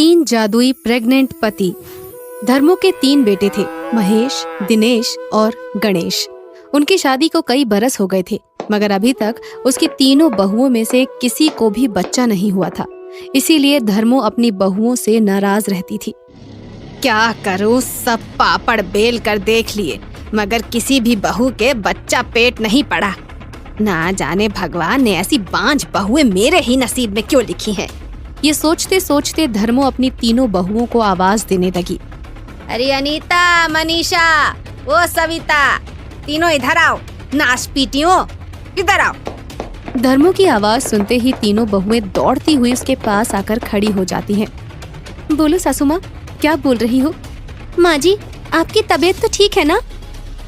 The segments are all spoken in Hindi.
3 जादुई प्रेग्नेंट पति। धर्मो के 3 बेटे थे, महेश, दिनेश और गणेश। उनकी शादी को कई बरस हो गए थे, मगर अभी तक उसकी तीनों बहुओं में से किसी को भी बच्चा नहीं हुआ था। इसीलिए धर्मो अपनी बहुओं से नाराज रहती थी। क्या करूं, सब पापड़ बेल कर देख लिए, मगर किसी भी बहू के बच्चा पेट नहीं पड़ा। ना जाने भगवान ने ऐसी बांझ बहुएं मेरे ही नसीब में क्यों लिखी हैं। ये सोचते सोचते धर्मो अपनी तीनों बहुओं को आवाज देने लगी। अरे अनीता, मनीषा, वो सविता, तीनों इधर आओ। नाशपीटियों, इधर आओ। धर्मो की आवाज सुनते ही तीनों बहुएं दौड़ती हुई उसके पास आकर खड़ी हो जाती हैं। बोलो सासू माँ, क्या बोल रही हो? माँ जी, आपकी तबीयत तो ठीक है ना?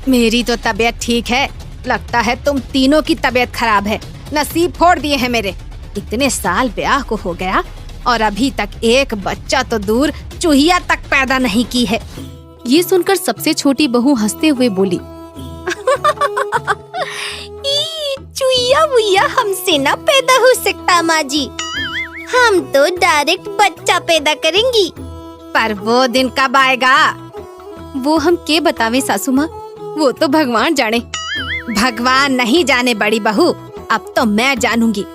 मेरी तो तबीयत ठीक है, लगता है तुम तीनों की तबीयत खराब है। नसीब फोड़ दिए हैं मेरे। इतने साल ब्याह को हो गया और अभी तक एक बच्चा तो दूर, चूहिया तक पैदा नहीं की है। ये सुनकर सबसे छोटी बहू हंसते हुए बोली, चूहिया वुहिया हमसे ना पैदा हो सकता माँ जी, हम तो डायरेक्ट बच्चा पैदा करेंगी। पर वो दिन कब आएगा? वो हम के बतावें सासू माँ, वो तो भगवान जाने। भगवान नहीं जाने बड़ी बहू, अब तो मैं जानूंगी।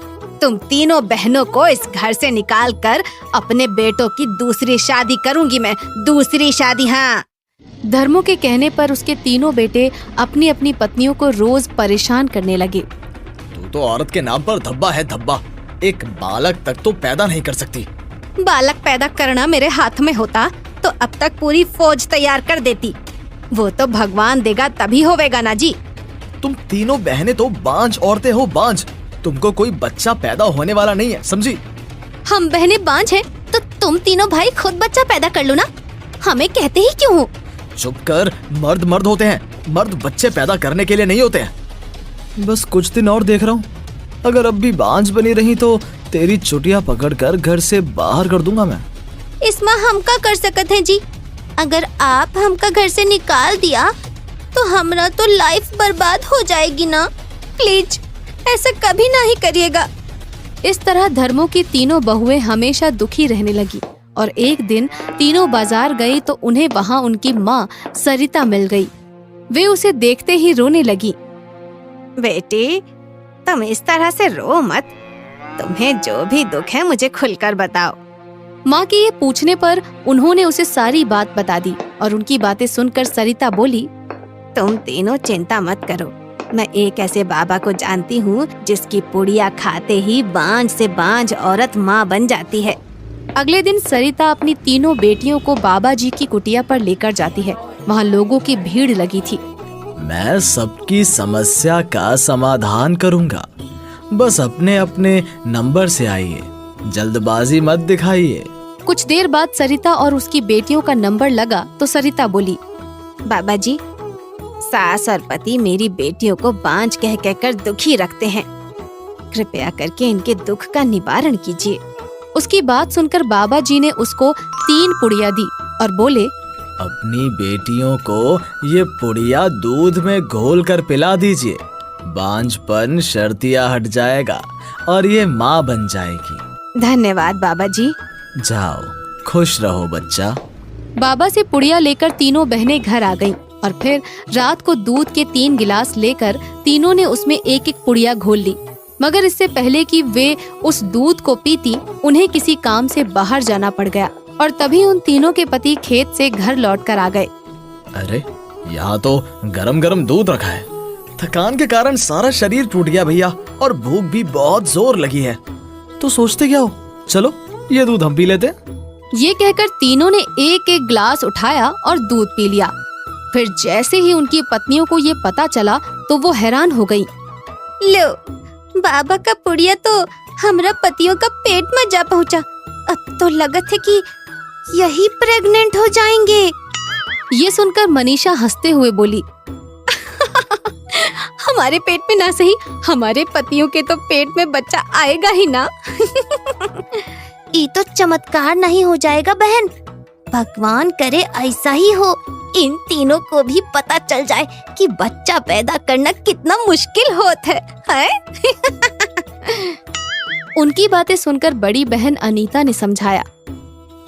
तुम तीनों बहनों को इस घर से निकाल कर अपने बेटों की दूसरी शादी करूंगी मैं, दूसरी शादी। हाँ। धर्मो के कहने पर उसके तीनों बेटे अपनी अपनी पत्नियों को रोज परेशान करने लगे। तू तो औरत के नाम पर धब्बा है धब्बा, एक बालक तक तो पैदा नहीं कर सकती। बालक पैदा करना मेरे हाथ में होता तो अब तक पूरी फौज तैयार कर देती। वो तो भगवान देगा तभी होवेगा ना जी। तुम तीनों बहनें तो बांझ औरतें हो, बांझ। तुमको कोई बच्चा पैदा होने वाला नहीं है, समझी? हम बहनें बांझ हैं तो तुम तीनों भाई खुद बच्चा पैदा कर लो ना, हमें कहते ही क्यों हो? चुप कर, मर्द मर्द होते हैं, मर्द बच्चे पैदा करने के लिए नहीं होते हैं। बस कुछ दिन और देख रहा हूँ, अगर अब भी बांझ बनी रही तो तेरी चुटिया पकड़कर घर से बाहर कर दूंगा मैं। इसमें हम क्या कर सकते हैं जी? अगर आप हमका घर से निकाल दिया तो हमारा तो लाइफ बर्बाद हो जाएगी ना। प्लीज ऐसा कभी ना ही करिएगा। इस तरह धर्मो की तीनों बहुएं हमेशा दुखी रहने लगी और एक दिन तीनों बाजार गई तो उन्हें वहाँ उनकी माँ सरिता मिल गई। वे उसे देखते ही रोने लगी। बेटी, तुम इस तरह से रो मत, तुम्हें जो भी दुख है मुझे खुलकर बताओ। माँ के ये पूछने पर उन्होंने उसे सारी बात बता दी और उनकी बातें सुनकर सरिता बोली, तुम तीनों चिंता मत करो, मैं एक ऐसे बाबा को जानती हूँ जिसकी पुड़िया खाते ही बांझ से बांझ औरत माँ बन जाती है। अगले दिन सरिता अपनी तीनों बेटियों को बाबा जी की कुटिया पर लेकर जाती है। वहाँ लोगों की भीड़ लगी थी। मैं सबकी समस्या का समाधान करूंगा, बस अपने अपने नंबर से आइए, जल्दबाजी मत दिखाइए। कुछ देर बाद सरिता और उसकी बेटियों का नंबर लगा तो सरिता बोली, बाबा जी, सास और पति मेरी बेटियों को बांझ कह कहकर दुखी रखते हैं, कृपया करके इनके दुख का निवारण कीजिए। उसकी बात सुनकर बाबा जी ने उसको 3 पुड़िया दी और बोले, अपनी बेटियों को ये पुड़िया दूध में घोल कर पिला दीजिए, बांझपन शर्तिया हट जाएगा और ये माँ बन जाएगी। धन्यवाद बाबा जी। जाओ, खुश रहो बच्चा। बाबा से पुड़िया लेकर तीनों बहनें घर आ गईं और फिर रात को दूध के 3 गिलास लेकर तीनों ने उसमें एक एक पुड़िया घोल ली। मगर इससे पहले कि वे उस दूध को पीती, उन्हें किसी काम से बाहर जाना पड़ गया और तभी उन तीनों के पति खेत से घर लौटकर आ गए। अरे, यहाँ तो गरम गरम दूध रखा है। थकान के कारण सारा शरीर टूट गया भैया, और भूख भी बहुत जोर लगी है। तो सोचते क्या हो, चलो ये दूध हम पी लेते हैं। ये कहकर तीनों ने एक एक ग्लास उठाया और दूध पी लिया। फिर जैसे ही उनकी पत्नियों को ये पता चला तो वो हैरान हो गयी। लो, बाबा का पुड़िया तो हमरा पतियों का पेट में जा पहुँचा। अब तो लगत है कि यही प्रेग्नेंट हो जाएंगे। ये सुनकर मनीषा हंसते हुए बोली, हमारे पेट में ना सही, हमारे पतियों के तो पेट में बच्चा आएगा ही ना। ये तो चमत्कार नहीं हो जाएगा बहन, भगवान करे ऐसा ही हो, इन तीनों को भी पता चल जाए कि बच्चा पैदा करना कितना मुश्किल होता है। उनकी बातें सुनकर बड़ी बहन अनीता ने समझाया,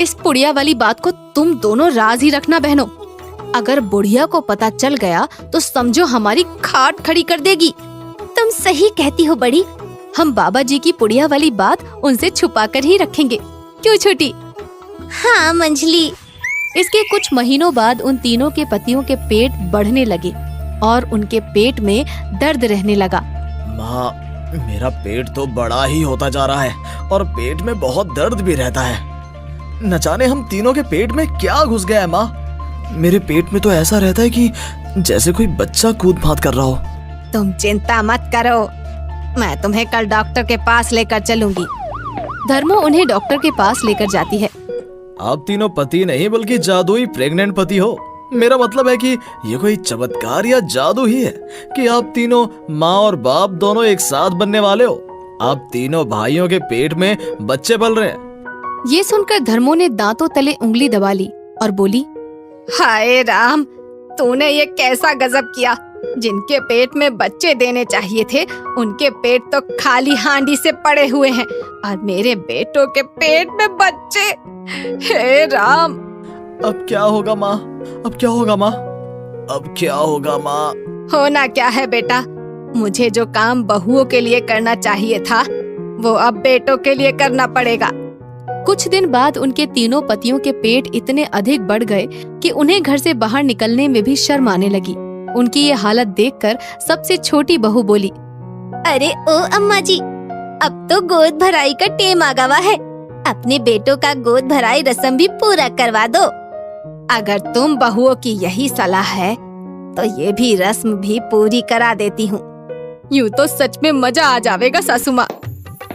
इस पुड़िया वाली बात को तुम दोनों राज ही रखना बहनों। अगर बुढ़िया को पता चल गया तो समझो हमारी खाट खड़ी कर देगी। तुम सही कहती हो बड़ी, हम बाबा जी की पुड़िया वाली बात उनसे छुपा कर ही रखेंगे, क्यों छोटी? हाँ मंजली। इसके कुछ महीनों बाद उन तीनों के पतियों के पेट बढ़ने लगे और उनके पेट में दर्द रहने लगा। माँ, मेरा पेट तो बड़ा ही होता जा रहा है और पेट में बहुत दर्द भी रहता है। न जाने हम तीनों के पेट में क्या घुस गया है माँ। मेरे पेट में तो ऐसा रहता है कि जैसे कोई बच्चा कूद फांद कर रहा हो। तुम चिंता मत करो, मैं तुम्हें कल डॉक्टर के पास लेकर चलूंगी। धर्मो उन्हें डॉक्टर के पास लेकर जाती है। आप तीनों पति नहीं बल्कि जादुई प्रेग्नेंट पति हो। मेरा मतलब है कि ये कोई चमत्कार या जादू ही है कि आप तीनों माँ और बाप दोनों एक साथ बनने वाले हो। आप तीनों भाइयों के पेट में बच्चे पल रहे हैं। ये सुनकर धर्मो ने दांतों तले उंगली दबा ली और बोली, हाय राम, तूने ये कैसा गजब किया। जिनके पेट में बच्चे देने चाहिए थे उनके पेट तो खाली हांडी से पड़े हुए हैं और मेरे बेटों के पेट में बच्चे। हे राम, अब क्या होगा माँ? अब क्या होगा माँ? अब क्या होगा माँ? होना क्या है बेटा, मुझे जो काम बहुओं के लिए करना चाहिए था वो अब बेटों के लिए करना पड़ेगा। कुछ दिन बाद उनके तीनों पतियों के पेट इतने अधिक बढ़ गए कि उन्हें घर से बाहर निकलने में भी शर्म आने लगी। उनकी ये हालत देखकर सबसे छोटी बहू बोली, अरे ओ अम्मा जी, अब तो गोद भराई का टेम आ गवा है। अपने बेटों का गोद भराई रस्म भी पूरा करवा दो। अगर तुम बहुओं की यही सलाह है तो ये भी रस्म भी पूरी करा देती हूँ। यूँ तो सच में मजा आ जाएगा सासू माँ।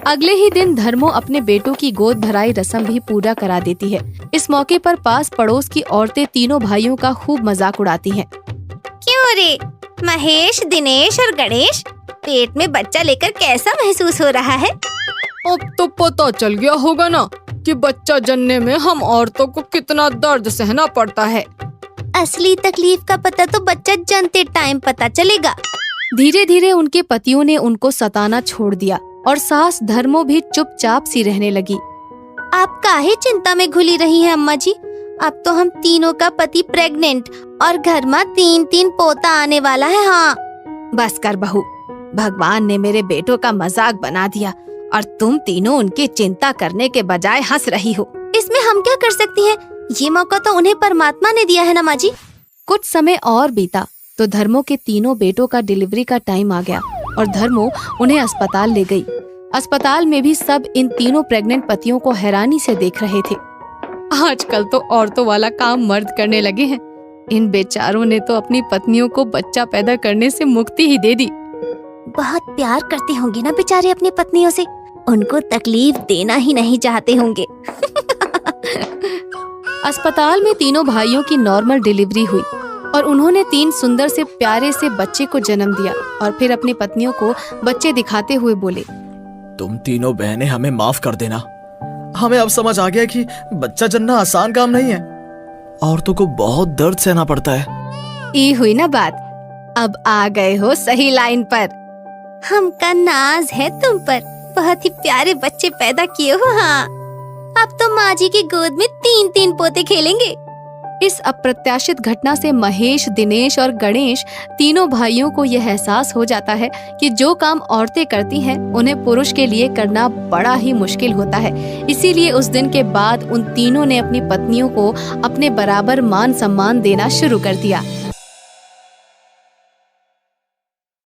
अगले ही दिन धर्मो अपने बेटों की गोद भराई रस्म भी पूरा करा देती है। इस मौके पर पास पड़ोस की औरतें तीनों भाइयों का खूब मजाक उड़ाती हैं। क्यों रे महेश, दिनेश और गणेश, पेट में बच्चा लेकर कैसा महसूस हो रहा है? अब तो पता चल गया होगा ना कि बच्चा जनने में हम औरतों को कितना दर्द सहना पड़ता है। असली तकलीफ का पता तो बच्चा जनते टाइम पता चलेगा। धीरे धीरे उनके पतियों ने उनको सताना छोड़ दिया और सास धर्मो भी चुपचाप सी रहने लगी। आप काहे चिंता में घुली रही हैं अम्मा जी? अब तो हम तीनों का पति प्रेग्नेंट और घर में 3-3 पोता आने वाला है। हाँ बस कर बहू, भगवान ने मेरे बेटों का मजाक बना दिया और तुम तीनों उनकी चिंता करने के बजाय हंस रही हो। इसमें हम क्या कर सकती हैं? ये मौका तो उन्हें परमात्मा ने दिया है ना माँ जी। कुछ समय और बीता तो धर्मो के तीनों बेटों का डिलीवरी का टाइम आ गया और धर्मो उन्हें अस्पताल ले गई। अस्पताल में भी सब इन तीनों प्रेग्नेंट पतियों को हैरानी से देख रहे थे। आजकल तो औरतों वाला काम मर्द करने लगे हैं। इन बेचारों ने तो अपनी पत्नियों को बच्चा पैदा करने से मुक्ति ही दे दी। बहुत प्यार करते होंगे ना बेचारे अपनी पत्नियों से, उनको तकलीफ देना ही नहीं चाहते होंगे। अस्पताल में तीनों भाइयों की नॉर्मल डिलीवरी हुई और उन्होंने 3 सुंदर से प्यारे से बच्चे को जन्म दिया और फिर अपनी पत्नियों को बच्चे दिखाते हुए बोले, तुम तीनों बहनें हमें माफ कर देना। हमें अब समझ आ गया कि बच्चा जन्ना आसान काम नहीं है। औरतों को बहुत दर्द सहना पड़ता है। ये हुई ना बात, अब आ गए हो सही लाइन पर। हमका नाज है तुम पर, बहुत ही प्यारे बच्चे पैदा किए हो। हाँ, अब तो माँ जी की गोद में 3-3 पोते खेलेंगे। इस अप्रत्याशित घटना से महेश, दिनेश और गणेश तीनों भाइयों को यह एहसास हो जाता है कि जो काम औरतें करती हैं उन्हें पुरुष के लिए करना बड़ा ही मुश्किल होता है। इसीलिए उस दिन के बाद उन तीनों ने अपनी पत्नियों को अपने बराबर मान सम्मान देना शुरू कर दिया।